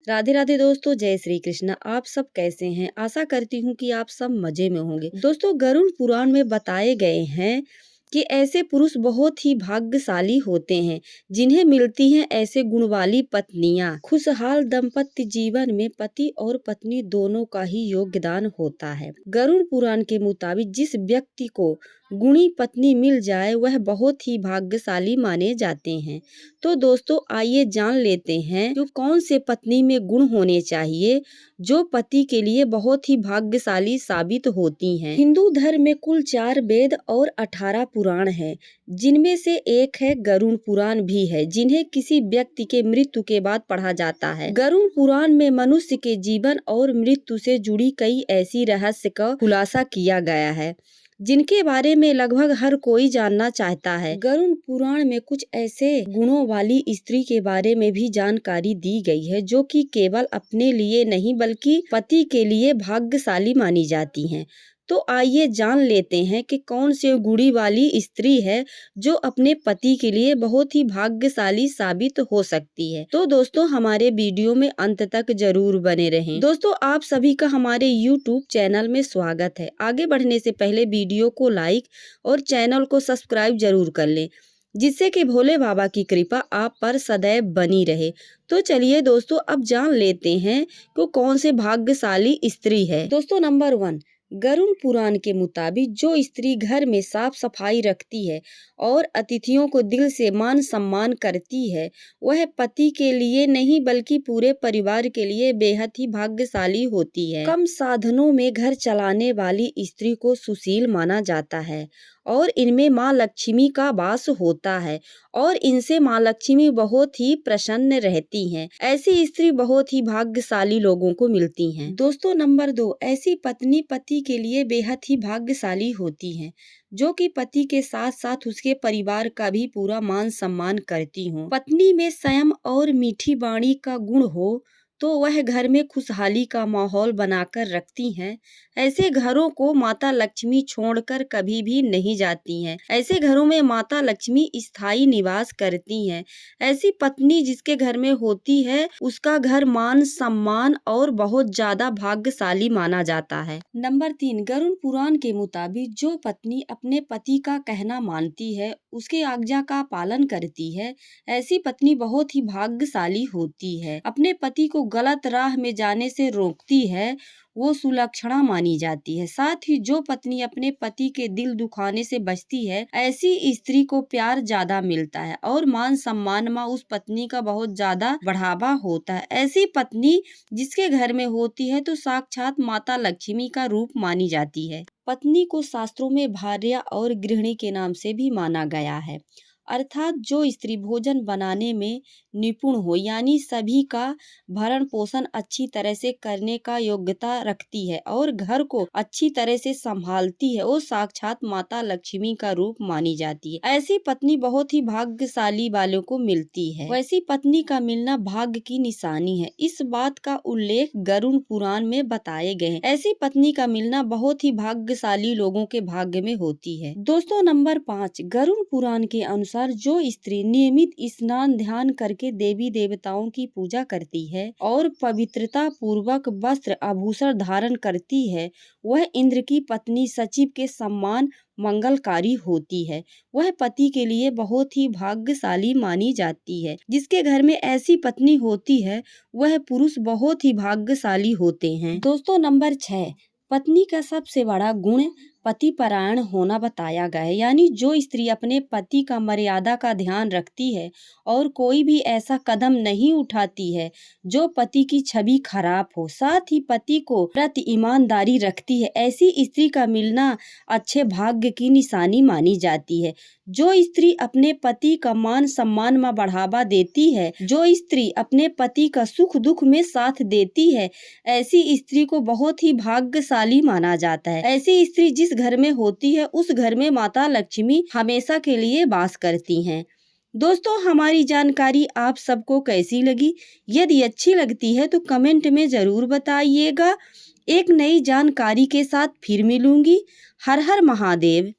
राधे राधे दोस्तों, जय श्री कृष्ण। आप सब कैसे हैं? आशा करती हूँ कि आप सब मजे में होंगे। दोस्तों, गरुड़ पुराण में बताए गए हैं कि ऐसे पुरुष बहुत ही भाग्यशाली होते हैं जिन्हें मिलती हैं ऐसे गुण वाली पत्नियां। खुशहाल दाम्पत्य जीवन में पति और पत्नी दोनों का ही योगदान होता है। गरुड़ पुराण के मुताबिक जिस व्यक्ति को गुणी पत्नी मिल जाए वह बहुत ही भाग्यशाली माने जाते हैं। तो दोस्तों, आइए जान लेते हैं कि कौन से पत्नी में गुण होने चाहिए जो पति के लिए बहुत ही भाग्यशाली साबित होती हैं। हिंदू धर्म में कुल 4 वेद और 18 पुराण है, जिनमें से एक है गरुड़ पुराण भी है, जिन्हें किसी व्यक्ति के मृत्यु के बाद पढ़ा जाता है। गरुड़ पुराण में मनुष्य के जीवन और मृत्यु से जुड़ी कई ऐसी रहस्य का खुलासा किया गया है जिनके बारे में लगभग हर कोई जानना चाहता है। गरुड़ पुराण में कुछ ऐसे गुणों वाली स्त्री के बारे में भी जानकारी दी गई है जो कि केवल अपने लिए नहीं बल्कि पति के लिए भाग्यशाली मानी जाती हैं। तो आइए जान लेते हैं कि कौन सी गुणी वाली स्त्री है जो अपने पति के लिए बहुत ही भाग्यशाली साबित हो सकती है। तो दोस्तों, हमारे वीडियो में अंत तक जरूर बने रहें। दोस्तों, आप सभी का हमारे YouTube चैनल में स्वागत है। आगे बढ़ने से पहले वीडियो को लाइक और चैनल को सब्सक्राइब जरूर कर लें, जिससे कि भोले बाबा की कृपा आप पर सदैव बनी रहे। तो चलिए दोस्तों, अब जान लेते हैं कि कौन से भाग्यशाली स्त्री है। दोस्तों, नंबर 1, गरुड़ पुराण के मुताबिक जो स्त्री घर में साफ सफाई रखती है और अतिथियों को दिल से मान सम्मान करती है, वह पति के लिए नहीं बल्कि पूरे परिवार के लिए बेहद ही भाग्यशाली होती है। कम साधनों में घर चलाने वाली स्त्री को सुशील माना जाता है और इनमें माँ लक्ष्मी का वास होता है और इनसे माँ लक्ष्मी बहुत ही प्रसन्न रहती हैं। ऐसी स्त्री बहुत ही भाग्यशाली लोगों को मिलती हैं। दोस्तों, नंबर 2, ऐसी पत्नी पति के लिए बेहद ही भाग्यशाली होती हैं जो कि पति के साथ साथ उसके परिवार का भी पूरा मान सम्मान करती हो। पत्नी में संयम और मीठी वाणी का गुण हो तो वह घर में खुशहाली का माहौल बनाकर रखती हैं। ऐसे घरों को माता लक्ष्मी छोड़कर कभी भी नहीं जाती हैं। ऐसे घरों में माता लक्ष्मी स्थायी निवास करती हैं। ऐसी पत्नी जिसके घर में होती है उसका घर मान सम्मान और बहुत ज्यादा भाग्यशाली माना जाता है। नंबर 3, गरुड़ पुराण के मुताबिक जो पत्नी अपने पति का कहना मानती है, उसके आज्ञा का पालन करती है, ऐसी पत्नी बहुत ही भाग्यशाली होती है। अपने पति को गलत राह में जाने से रोकती है, वो सुलक्षणा मानी जाती है। साथ ही जो पत्नी अपने पति के दिल दुखाने से बचती है, ऐसी स्त्री को प्यार ज्यादा मिलता है और मान सम्मान में उस पत्नी का बहुत ज्यादा बढ़ावा होता है। ऐसी पत्नी जिसके घर में होती है तो साक्षात माता लक्ष्मी का रूप मानी जाती है। पत्नी को शास्त्रों में भार्या और गृहिणी के नाम से भी माना गया है, अर्थात जो स्त्री भोजन बनाने में निपुण हो, यानी सभी का भरण पोषण अच्छी तरह से करने का योग्यता रखती है और घर को अच्छी तरह से संभालती है, वो साक्षात माता लक्ष्मी का रूप मानी जाती है। ऐसी पत्नी बहुत ही भाग्यशाली वालों को मिलती है। वैसी पत्नी का मिलना भाग्य की निशानी है। इस बात का उल्लेख गरुड़ पुराण में बताए गए हैं। ऐसी पत्नी का मिलना बहुत ही भाग्यशाली लोगों के भाग्य में होती है। दोस्तों, नंबर 5, गरुड़ पुराण के अनुसार जो स्त्री नियमित स्नान ध्यान करके देवी देवताओं की पूजा करती है और पवित्रता पूर्वक वस्त्र आभूषण धारण करती है, वह इंद्र की पत्नी सचिव के सम्मान मंगलकारी होती है। वह पति के लिए बहुत ही भाग्यशाली मानी जाती है। जिसके घर में ऐसी पत्नी होती है वह पुरुष बहुत ही भाग्यशाली होते हैं। दोस्तों, नंबर 6, पत्नी का सबसे बड़ा गुण पति परायण होना बताया गया है, यानी जो स्त्री अपने पति का मर्यादा का ध्यान रखती है और कोई भी ऐसा कदम नहीं उठाती है जो पति की छवि खराब हो, साथ ही पति को प्रति ईमानदारी रखती है, ऐसी स्त्री का मिलना अच्छे भाग्य की निशानी मानी जाती है। जो स्त्री अपने पति का मान सम्मान में बढ़ावा देती है, जो स्त्री अपने पति का सुख दुख में साथ देती है, ऐसी स्त्री को बहुत ही भाग्यशाली माना जाता है। ऐसी स्त्री जिस घर में होती है उस घर में माता लक्ष्मी हमेशा के लिए वास करती हैं। दोस्तों, हमारी जानकारी आप सबको कैसी लगी? यदि अच्छी लगती है तो कमेंट में जरूर बताइएगा। एक नई जानकारी के साथ फिर मिलूंगी। हर हर महादेव।